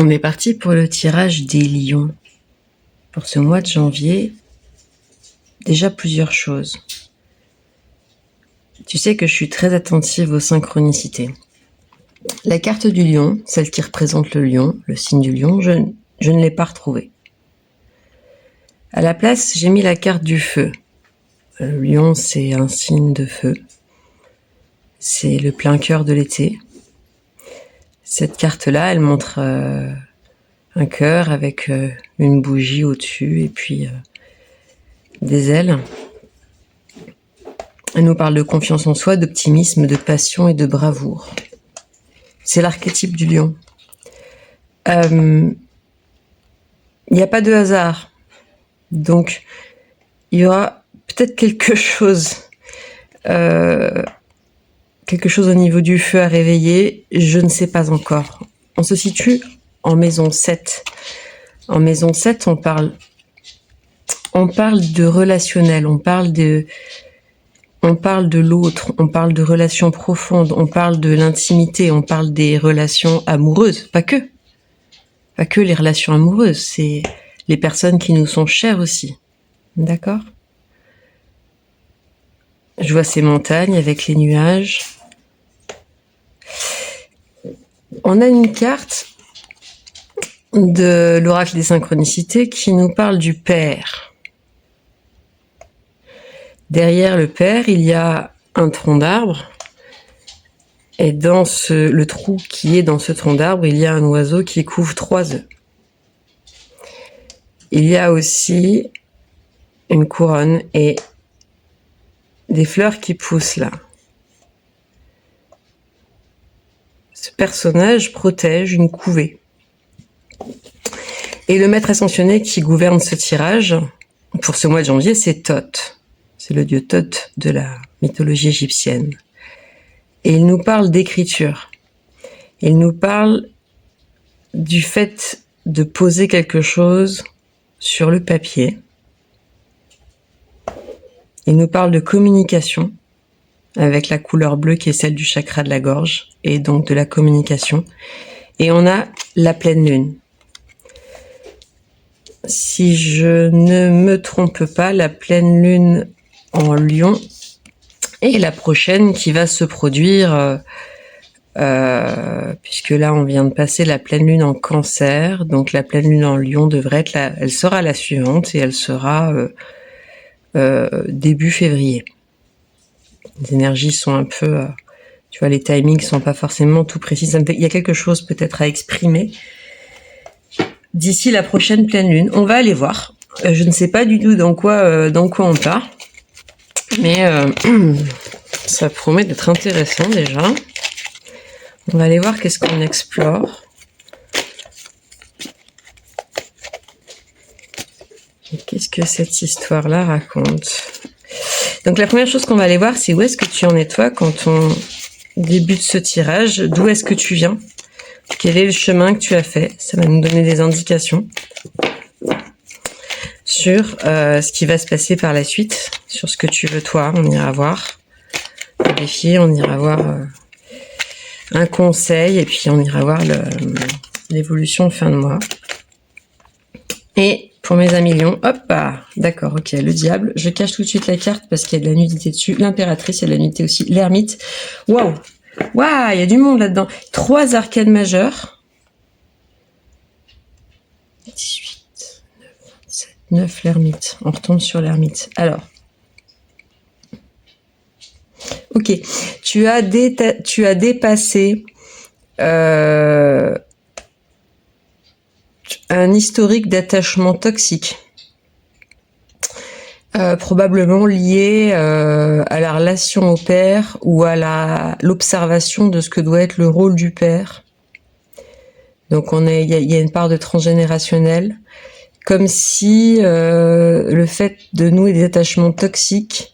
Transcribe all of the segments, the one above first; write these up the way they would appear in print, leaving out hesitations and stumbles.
On est parti pour le tirage des lions. Pour ce mois de janvier, déjà plusieurs choses. Tu sais que je suis très attentive aux synchronicités. La carte du lion, celle qui représente le lion, le signe du lion, je ne l'ai pas retrouvée. À la place, j'ai mis la carte du feu. Le lion, c'est un signe de feu. C'est le plein cœur de l'été. Cette carte-là, elle montre un cœur avec une bougie au-dessus et puis des ailes. Elle nous parle de confiance en soi, d'optimisme, de passion et de bravoure. C'est l'archétype du lion. Il n'y a pas de hasard. Donc, il y aura peut-être quelque chose au niveau du feu à réveiller. Je ne sais pas encore. On se situe en maison 7. En maison 7, on parle de relationnel, on parle de l'autre, on parle de relations profondes, on parle de l'intimité, on parle des relations amoureuses, pas que les relations amoureuses, c'est les personnes qui nous sont chères aussi, d'accord ? Je vois ces montagnes avec les nuages. On a une carte de l'oracle des synchronicités qui nous parle du père. Derrière le père, il y a un tronc d'arbre. Et dans le trou qui est dans ce tronc d'arbre, il y a un oiseau qui couve 3 œufs. Il y a aussi une couronne et des fleurs qui poussent là. Ce personnage protège une couvée. Et le maître ascensionné qui gouverne ce tirage, pour ce mois de janvier, c'est Thoth. C'est le dieu Thoth de la mythologie égyptienne. Et il nous parle d'écriture. Il nous parle du fait de poser quelque chose sur le papier. Il nous parle de communication avec la couleur bleue qui est celle du chakra de la gorge et donc de la communication. Et on a la pleine lune. Si je ne me trompe pas, la pleine lune en Lion est la prochaine qui va se produire puisque là on vient de passer la pleine lune en Cancer, donc la pleine lune en Lion devrait être elle sera la suivante et elle sera début février. Les énergies sont un peu, tu vois, les timings sont pas forcément tout précis. Il y a quelque chose peut-être à exprimer d'ici la prochaine pleine lune. On va aller voir. Je ne sais pas du tout dans quoi on part, mais ça promet d'être intéressant déjà. On va aller voir qu'est-ce qu'on explore. Et qu'est-ce que cette histoire-là raconte ? Donc la première chose qu'on va aller voir, c'est où est-ce que tu en es toi quand on débute ce tirage, d'où est-ce que tu viens, quel est le chemin que tu as fait, ça va nous donner des indications sur ce qui va se passer par la suite, sur ce que tu veux toi, on ira voir un défi, on ira voir un conseil et puis on ira voir l'évolution fin de mois. Et pour mes amis lions, hop, d'accord, ok, le diable, je cache tout de suite la carte parce qu'il y a de la nudité dessus, l'impératrice, il y a de la nudité aussi, l'ermite, waouh, il y a du monde là-dedans, 3 arcades majeures, 18, 9, 27, 9, l'ermite, on retombe sur l'ermite, alors, ok, tu as dépassé un historique d'attachement toxique, probablement lié à la relation au père ou à l'observation de ce que doit être le rôle du père. Donc il y a une part de transgénérationnel, comme si le fait de nouer des attachements toxiques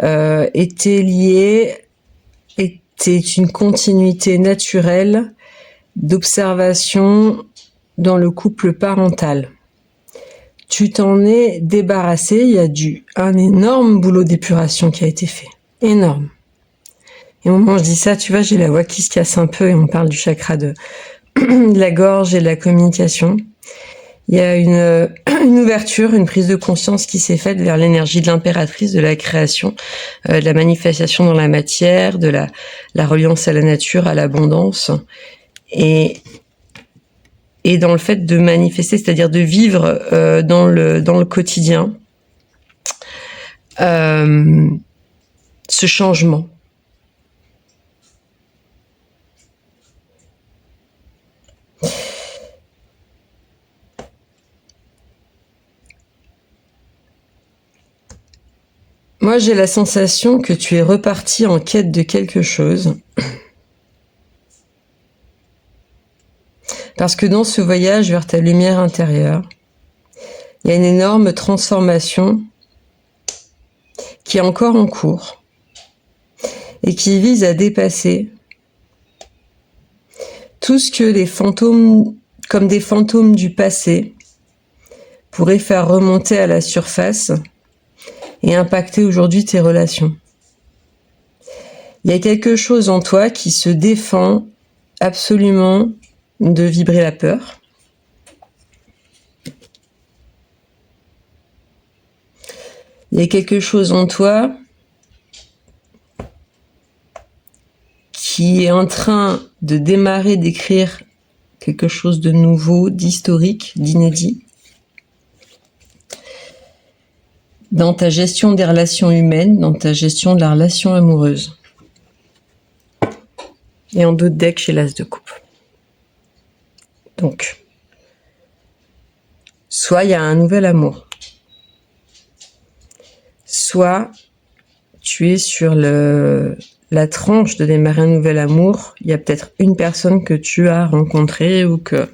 était une continuité naturelle d'observation dans le couple parental. Tu t'en es débarrassé, il y a un énorme boulot d'épuration qui a été fait. Énorme. Et au moment où je dis ça, tu vois, j'ai la voix qui se casse un peu et on parle du chakra de de la gorge et de la communication. Il y a une ouverture, une prise de conscience qui s'est faite vers l'énergie de l'impératrice, de la création, de la manifestation dans la matière, de la reliance à la nature, à l'abondance, et dans le fait de manifester, c'est-à-dire de vivre dans le quotidien ce changement. Moi, j'ai la sensation que tu es reparti en quête de quelque chose. Parce que dans ce voyage vers ta lumière intérieure, il y a une énorme transformation qui est encore en cours et qui vise à dépasser tout ce que les fantômes, comme des fantômes du passé, pourraient faire remonter à la surface et impacter aujourd'hui tes relations. Il y a quelque chose en toi qui se défend absolument de vibrer la peur. Il y a quelque chose en toi qui est en train de démarrer, d'écrire quelque chose de nouveau, d'historique, d'inédit. Dans ta gestion des relations humaines, dans ta gestion de la relation amoureuse. Et en d'autres decks chez l'As de coupe. Donc, soit il y a un nouvel amour, soit tu es sur la tranche de démarrer un nouvel amour. Il y a peut-être une personne que tu as rencontrée ou que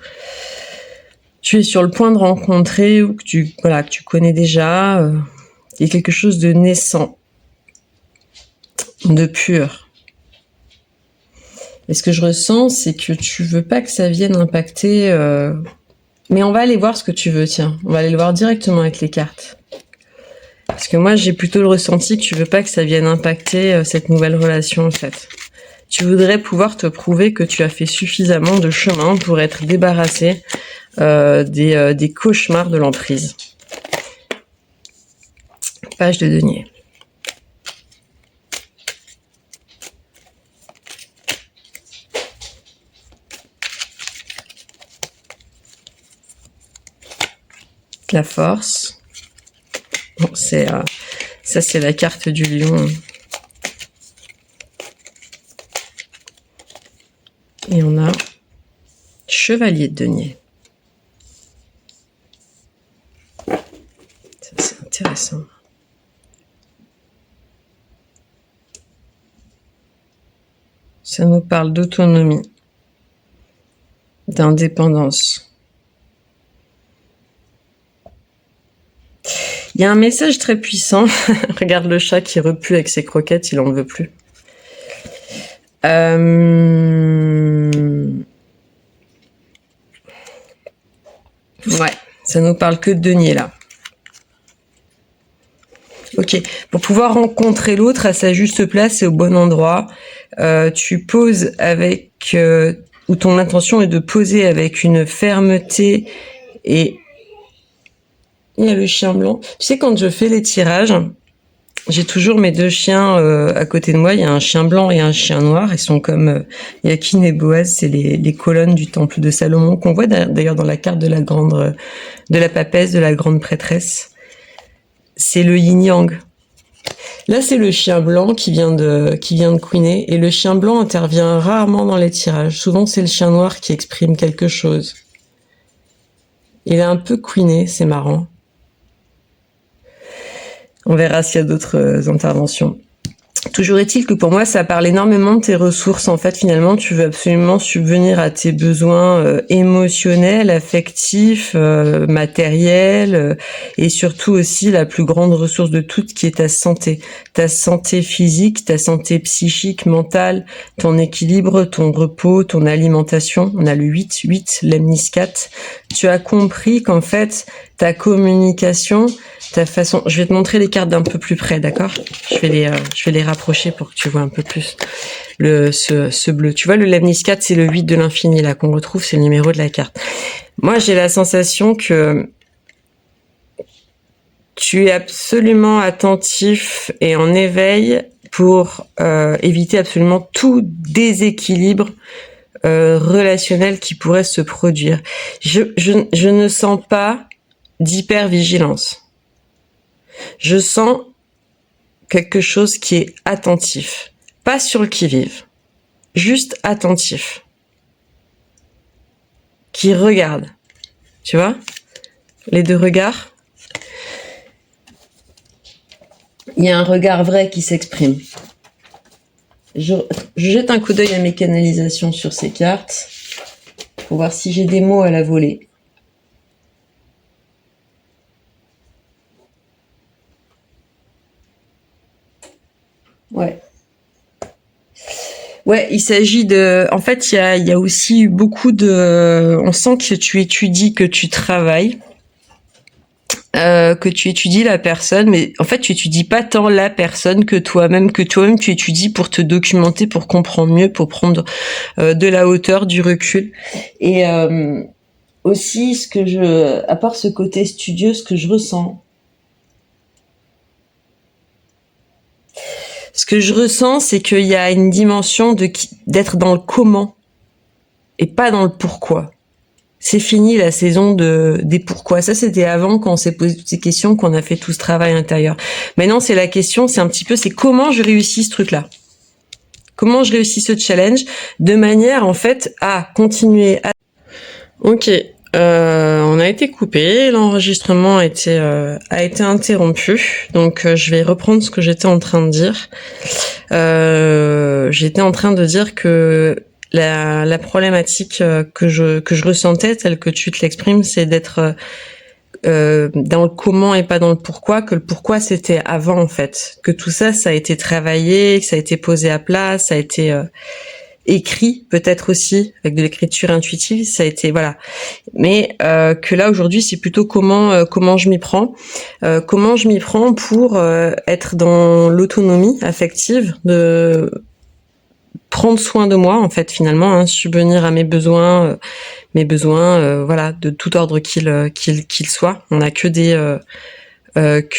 tu es sur le point de rencontrer ou que tu connais déjà. Il y a quelque chose de naissant, de pur. Et ce que je ressens, c'est que tu veux pas que ça vienne impacter... Mais on va aller voir ce que tu veux, tiens. On va aller le voir directement avec les cartes. Parce que moi, j'ai plutôt le ressenti que tu veux pas que ça vienne impacter cette nouvelle relation, en fait. Tu voudrais pouvoir te prouver que tu as fait suffisamment de chemin pour être débarrassé des cauchemars de l'emprise. Page de denier. La force. Bon, ça c'est la carte du lion. Et on a chevalier de denier. Ça c'est intéressant. Ça nous parle d'autonomie, d'indépendance. Il y a un message très puissant. Regarde le chat qui repue avec ses croquettes, il en veut plus. Ouais, ça nous parle que de denier là. Ok, pour pouvoir rencontrer l'autre à sa juste place et au bon endroit, tu poses avec, ou ton intention est de poser avec une fermeté et il y a le chien blanc. Tu sais, quand je fais les tirages, j'ai toujours mes deux chiens à côté de moi. Il y a un chien blanc et un chien noir. Ils sont comme Yakin et Boaz, c'est les colonnes du temple de Salomon qu'on voit d'ailleurs dans la carte de la papesse, de la grande prêtresse. C'est le yin-yang. Là, c'est le chien blanc qui vient de queener, et le chien blanc intervient rarement dans les tirages. Souvent, c'est le chien noir qui exprime quelque chose. Il est un peu queené, c'est marrant. On verra s'il y a d'autres interventions. Toujours est-il que pour moi, ça parle énormément de tes ressources. En fait, finalement, tu veux absolument subvenir à tes besoins émotionnels, affectifs, matériels, et surtout aussi la plus grande ressource de toutes qui est ta santé physique, ta santé psychique, mentale, ton équilibre, ton repos, ton alimentation. On a le 8, l'amniscat. Tu as compris qu'en fait, ta communication, ta façon... Je vais te montrer les cartes d'un peu plus près, d'accord ? Je vais les rapprocher pour que tu vois un peu plus ce bleu. Tu vois, le lemniscate, c'est le 8 de l'infini, là, qu'on retrouve, c'est le numéro de la carte. Moi, j'ai la sensation que tu es absolument attentif et en éveil pour éviter absolument tout déséquilibre relationnel qui pourrait se produire. Je ne sens pas d'hypervigilance. Je sens quelque chose qui est attentif. Pas sur le qui-vive. Juste attentif. Qui regarde. Tu vois? Les deux regards. Il y a un regard vrai qui s'exprime. Je jette un coup d'œil à mes canalisations sur ces cartes pour voir si j'ai des mots à la volée. Ouais, il s'agit de... En fait, il y a aussi beaucoup de... On sent que tu étudies, que tu travailles, que tu étudies la personne, mais en fait, tu étudies pas tant la personne que toi-même tu étudies pour te documenter, pour comprendre mieux, pour prendre de la hauteur, du recul. Et aussi, à part ce côté studieux, ce que je ressens, c'est qu'il y a une dimension d'être dans le comment et pas dans le pourquoi. C'est fini la saison des pourquoi. Ça, c'était avant, quand on s'est posé toutes ces questions, qu'on a fait tout ce travail intérieur. Maintenant, c'est la question, c'est comment je réussis ce truc-là. Comment je réussis ce challenge de manière, en fait, à continuer à... Ok. On a été coupé, l'enregistrement a été interrompu, donc je vais reprendre ce que j'étais en train de dire. J'étais en train de dire que la problématique que je ressentais, telle que tu te l'exprimes, c'est d'être dans le comment et pas dans le pourquoi, que le pourquoi c'était avant en fait, que tout ça a été travaillé, que ça a été posé à plat, ça a été écrit peut-être aussi avec de l'écriture intuitive, ça a été voilà, mais que là aujourd'hui c'est plutôt comment je m'y prends pour être dans l'autonomie affective, de prendre soin de moi en fait finalement, subvenir à mes besoins voilà, de tout ordre qu'il soit. On n'a que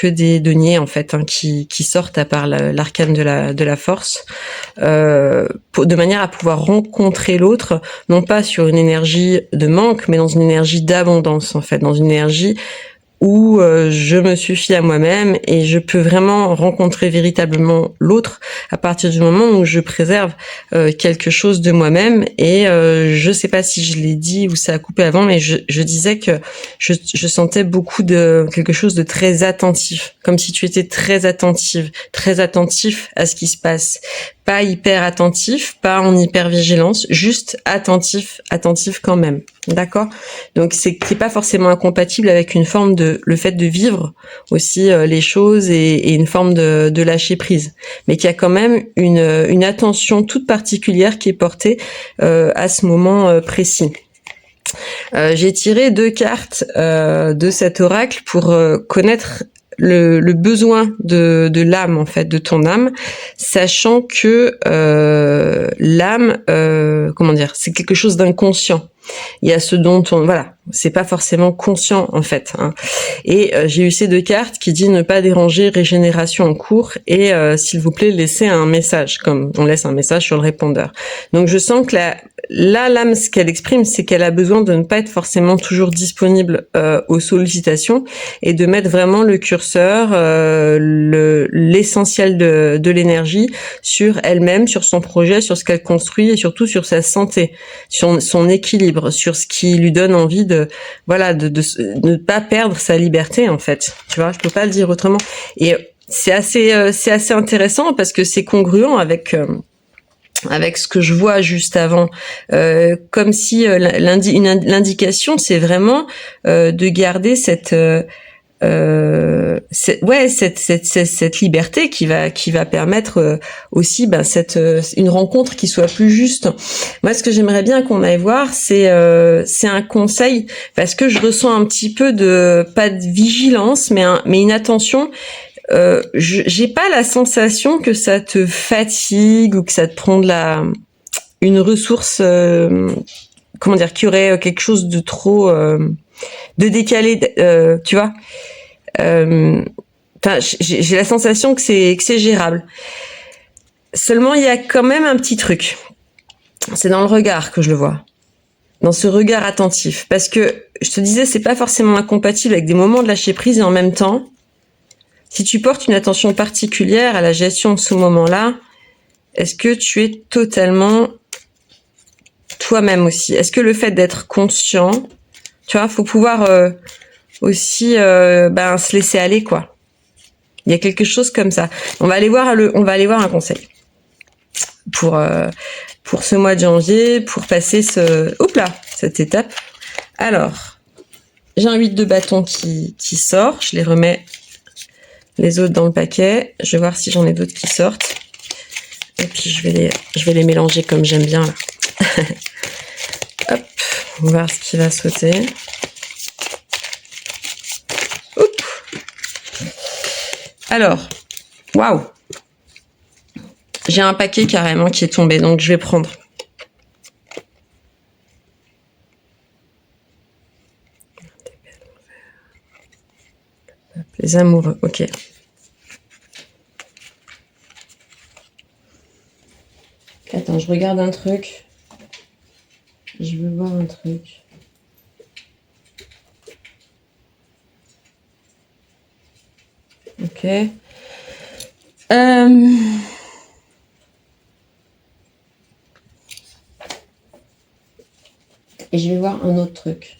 des deniers en fait qui sortent à part l'arcane de la force, de manière à pouvoir rencontrer l'autre, non pas sur une énergie de manque, mais dans une énergie d'abondance en fait, dans une énergie où je me suffis à moi-même et je peux vraiment rencontrer véritablement l'autre à partir du moment où je préserve quelque chose de moi-même. Et je sais pas si je l'ai dit ou ça a coupé avant, mais je disais que je sentais beaucoup de quelque chose de très attentif, comme si tu étais très attentif à ce qui se passe. Pas hyper attentif, pas en hypervigilance, juste attentif quand même. D'accord? Donc c'est pas forcément incompatible avec une forme le fait de vivre aussi les choses et une forme de lâcher prise. Mais qu'il y a quand même une attention toute particulière qui est portée à ce moment précis. J'ai tiré 2 cartes de cet oracle pour connaître le besoin de l'âme en fait, de ton âme, sachant que l'âme, c'est quelque chose d'inconscient. Il y a ce dont c'est pas forcément conscient en fait. Et j'ai eu ces 2 cartes qui dit ne pas déranger, régénération en cours et s'il vous plaît laissez un message, comme on laisse un message sur le répondeur. Donc je sens que l'âme, ce qu'elle exprime, c'est qu'elle a besoin de ne pas être forcément toujours disponible aux sollicitations et de mettre vraiment le curseur, l'essentiel de l'énergie sur elle-même, sur son projet, sur ce qu'elle construit et surtout sur sa santé, sur son équilibre, sur ce qui lui donne envie de ne pas perdre sa liberté en fait. Tu vois, je peux pas le dire autrement. Et c'est assez intéressant parce que c'est congruent avec ce que je vois juste avant, comme si l'indication c'est vraiment de garder cette liberté qui va permettre aussi une rencontre qui soit plus juste. Moi, ce que j'aimerais bien qu'on aille voir, c'est un conseil, parce que je ressens un petit peu pas de vigilance, mais une attention J'ai pas la sensation que ça te fatigue ou que ça te prend une ressource, comment dire, qu'il y aurait quelque chose de trop, de décalé, tu vois. J'ai la sensation que c'est gérable. Seulement, il y a quand même un petit truc. C'est dans le regard que je le vois. Dans ce regard attentif. Parce que, je te disais, c'est pas forcément incompatible avec des moments de lâcher prise et en même temps, si tu portes une attention particulière à la gestion de ce moment-là, est-ce que tu es totalement toi-même aussi? Est-ce que le fait d'être conscient, tu vois, faut pouvoir aussi se laisser aller, quoi. Il y a quelque chose comme ça. On va aller voir un conseil pour ce mois de janvier, pour passer cette étape. Alors, j'ai un 8 de bâton qui sort, je les remets les autres dans le paquet. Je vais voir si j'en ai d'autres qui sortent. Et puis je vais les mélanger comme j'aime bien là. Hop, on va voir ce qui va sauter. Oup. Alors, waouh. J'ai un paquet carrément qui est tombé, donc je vais prendre. Les amoureux, ok. Attends, je regarde un truc. Je veux voir un truc. Ok. Et je vais voir un autre truc.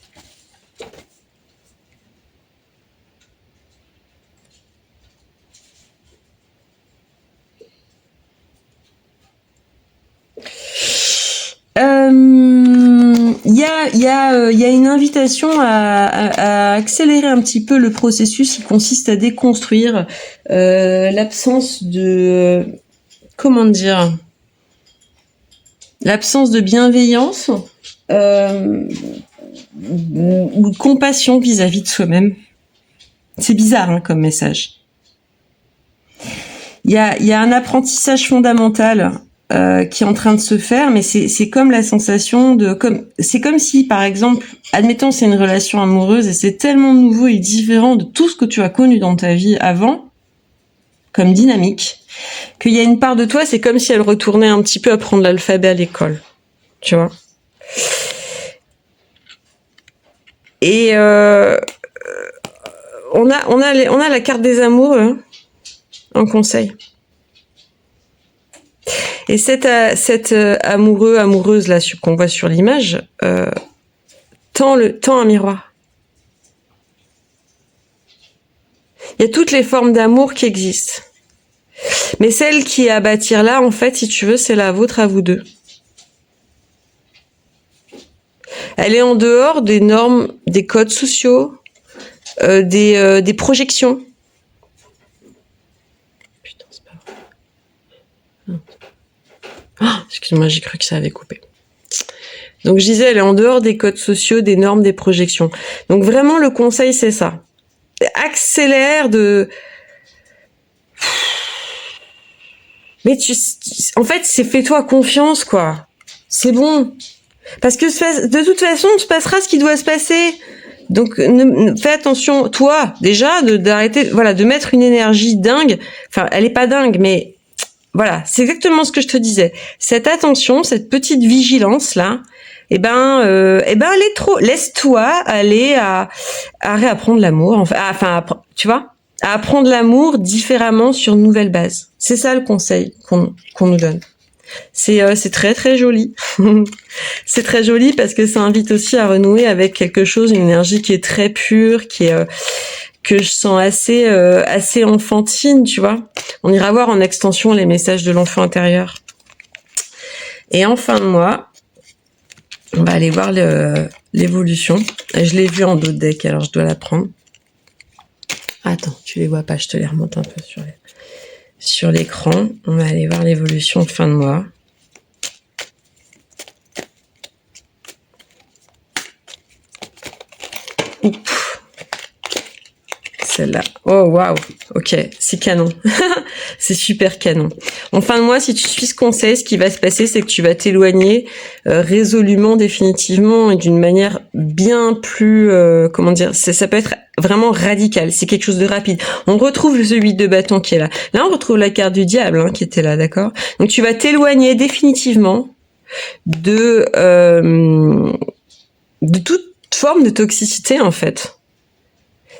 Il y a une invitation à accélérer un petit peu le processus qui consiste à déconstruire l'absence de l'absence de bienveillance ou de compassion vis-à-vis de soi-même. C'est bizarre hein, comme message. Il y a un apprentissage fondamental qui est en train de se faire, mais c'est comme la sensation c'est comme si, par exemple, admettons c'est une relation amoureuse et c'est tellement nouveau et différent de tout ce que tu as connu dans ta vie avant, comme dynamique, qu'il y a une part de toi, c'est comme si elle retournait un petit peu apprendre l'alphabet à l'école, tu vois. Et on a la carte des amours en conseil. Et cette amoureuse là qu'on voit sur l'image tend un miroir. Il y a toutes les formes d'amour qui existent. Mais celle qui est à bâtir là, en fait, si tu veux, c'est la vôtre à vous deux. Elle est en dehors des normes, des codes sociaux, des projections. Putain, c'est pas vrai. Excuse-moi, j'ai cru que ça avait coupé. Donc je disais, elle est en dehors des codes sociaux, des normes, des projections. Donc vraiment, le conseil, c'est ça. Accélère Mais en fait, c'est fais-toi confiance, quoi. C'est bon. Parce que de toute façon, il se passera ce qui doit se passer. Donc, fais attention, toi, déjà, d'arrêter, voilà, de mettre une énergie dingue. Enfin, elle est pas dingue, mais voilà, c'est exactement ce que je te disais. Cette attention, cette petite vigilance là, elle est trop. Laisse-toi aller à réapprendre l'amour. Enfin, tu vois, à apprendre l'amour différemment sur une nouvelle base. C'est ça le conseil qu'on nous donne. C'est très très joli. C'est très joli parce que ça invite aussi à renouer avec quelque chose, une énergie qui est très pure, qui est que je sens assez enfantine, tu vois. On ira voir en extension les messages de l'enfant intérieur. Et en fin de mois, on va aller voir l'évolution. Je l'ai vu en d'autres decks, alors je dois la prendre. Attends, tu les vois pas, je te les remonte un peu sur l'écran. On va aller voir l'évolution de fin de mois. Oups. celle-là. Oh, waouh. Ok, c'est canon. C'est super canon. En fin de mois, si tu suis ce conseil, ce qui va se passer, c'est que tu vas t'éloigner résolument, définitivement, et d'une manière bien plus, comment dire, ça peut être vraiment radical. C'est quelque chose de rapide. On retrouve le 8 de bâton qui est là. Là, on retrouve la carte du diable hein, qui était là, d'accord? Donc, tu vas t'éloigner définitivement de toute forme de toxicité, en fait.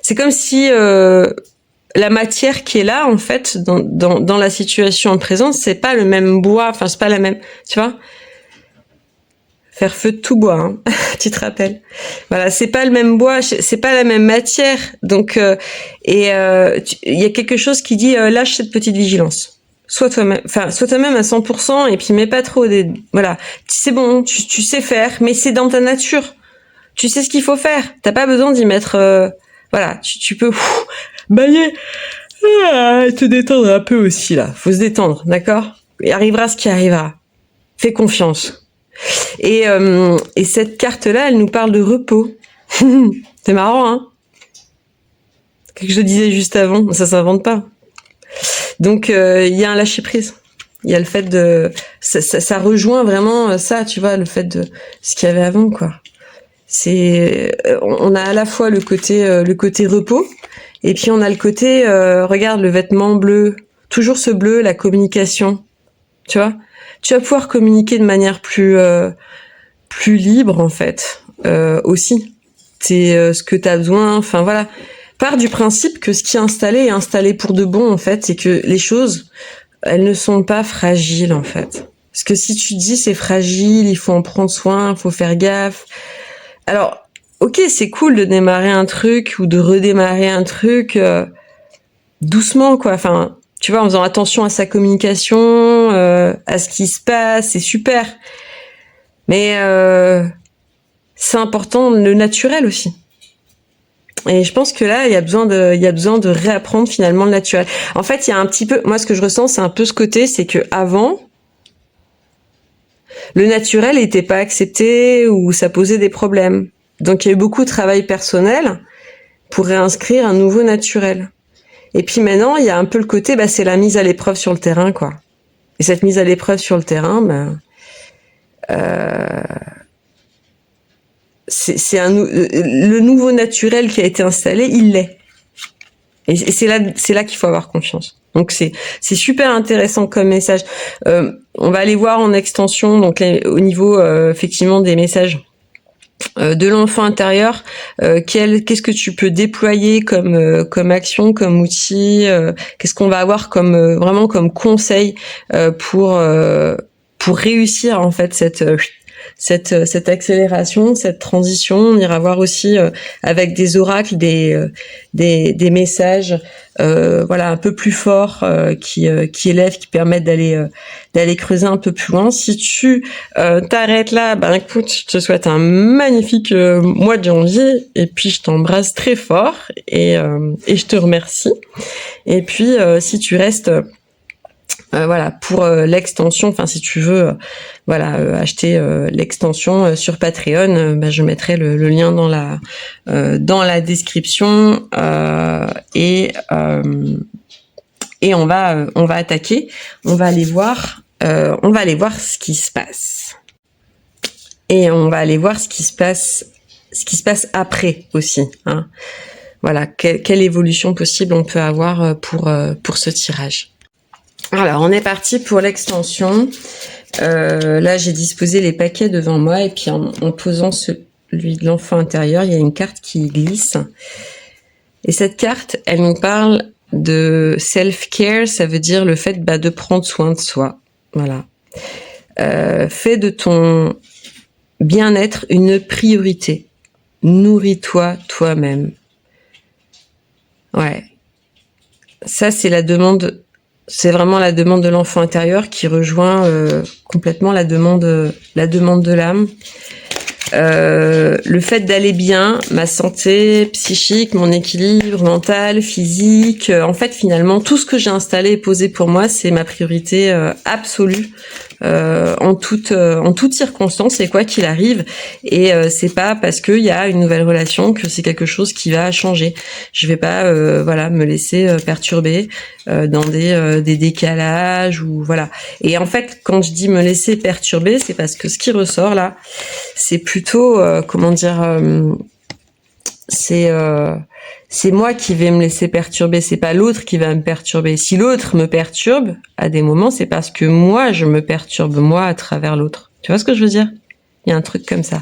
C'est comme si la matière qui est là, en fait, dans la situation présente, c'est pas le même bois, enfin, c'est pas la même, tu vois. Faire feu de tout bois, hein. Tu te rappelles. Voilà, c'est pas le même bois, c'est pas la même matière. Donc, il y a quelque chose qui dit lâche cette petite vigilance. Sois toi-même à 100%, et puis mets pas trop voilà. C'est bon, tu sais faire, mais c'est dans ta nature. Tu sais ce qu'il faut faire. T'as pas besoin d'y mettre, voilà, tu peux bailler, te détendre un peu aussi là. Faut se détendre, d'accord? Il arrivera ce qui arrivera. Fais confiance. Et cette carte-là, elle nous parle de repos. C'est marrant, hein? Que je disais juste avant, ça s'invente pas. Donc il y a un lâcher prise. Il y a le fait de, ça rejoint vraiment ça, tu vois, le fait de ce qu'il y avait avant, quoi. On a à la fois le côté repos, et puis on a le côté, regarde le vêtement bleu, toujours ce bleu, la communication, tu vois. Tu vas pouvoir communiquer de manière plus libre en fait, aussi. C'est ce que tu as besoin. Enfin voilà, pars du principe que ce qui est installé pour de bon en fait, c'est que les choses, elles ne sont pas fragiles en fait. Parce que si tu dis c'est fragile, il faut en prendre soin, il faut faire gaffe. Alors, ok, c'est cool de démarrer un truc ou de redémarrer un truc doucement, quoi. Enfin, tu vois, en faisant attention à sa communication, à ce qui se passe, c'est super. Mais c'est important le naturel aussi. Et je pense que là, il y a besoin de réapprendre finalement le naturel. En fait, il y a un petit peu, moi, ce que je ressens, c'est un peu ce côté, c'est que avant, le naturel n'était pas accepté ou ça posait des problèmes. Donc il y a eu beaucoup de travail personnel pour réinscrire un nouveau naturel. Et puis maintenant, il y a un peu le côté, c'est la mise à l'épreuve sur le terrain, quoi. Et cette mise à l'épreuve sur le terrain, c'est le nouveau naturel qui a été installé, il l'est. Et c'est là qu'il faut avoir confiance. Donc c'est super intéressant comme message. On va aller voir en extension, donc au niveau effectivement des messages de l'enfant intérieur. Qu'est-ce que tu peux déployer comme action, comme outil, qu'est-ce qu'on va avoir comme vraiment comme conseil pour réussir en fait cette accélération, cette transition. On ira voir aussi avec des oracles, des messages, voilà, un peu plus forts qui élèvent, qui permettent d'aller creuser un peu plus loin. Si tu t'arrêtes là, écoute, je te souhaite un magnifique mois de janvier, et puis je t'embrasse très fort et je te remercie. Et puis si tu restes voilà, pour l'extension, enfin si tu veux acheter l'extension sur Patreon, je mettrai le lien dans la description, et on va attaquer, on va aller voir ce qui se passe, et on va aller voir ce qui se passe après aussi, hein. Voilà, quelle évolution possible on peut avoir pour ce tirage. Alors, on est parti pour l'extension. Là, j'ai disposé les paquets devant moi, et puis en posant celui de l'enfant intérieur, il y a une carte qui glisse. Et cette carte, elle nous parle de self-care, ça veut dire le fait de prendre soin de soi. Voilà. Fais de ton bien-être une priorité. Nourris-toi toi-même. Ouais. Ça, c'est la demande. C'est vraiment la demande de l'enfant intérieur qui rejoint complètement la demande de l'âme. Le fait d'aller bien, ma santé psychique, mon équilibre mental, physique, en fait finalement tout ce que j'ai installé et posé pour moi, c'est ma priorité absolue en toute circonstance et quoi qu'il arrive. Et c'est pas parce qu'il y a une nouvelle relation que c'est quelque chose qui va changer. Je vais pas voilà me laisser perturber dans des décalages ou voilà. Et en fait, quand je dis me laisser perturber, c'est parce que ce qui ressort là, c'est plutôt comment dire, c'est moi qui vais me laisser perturber, c'est pas l'autre qui va me perturber. Si l'autre me perturbe à des moments, c'est parce que moi je me perturbe moi à travers l'autre. Tu vois ce que je veux dire? Il y a un truc comme ça.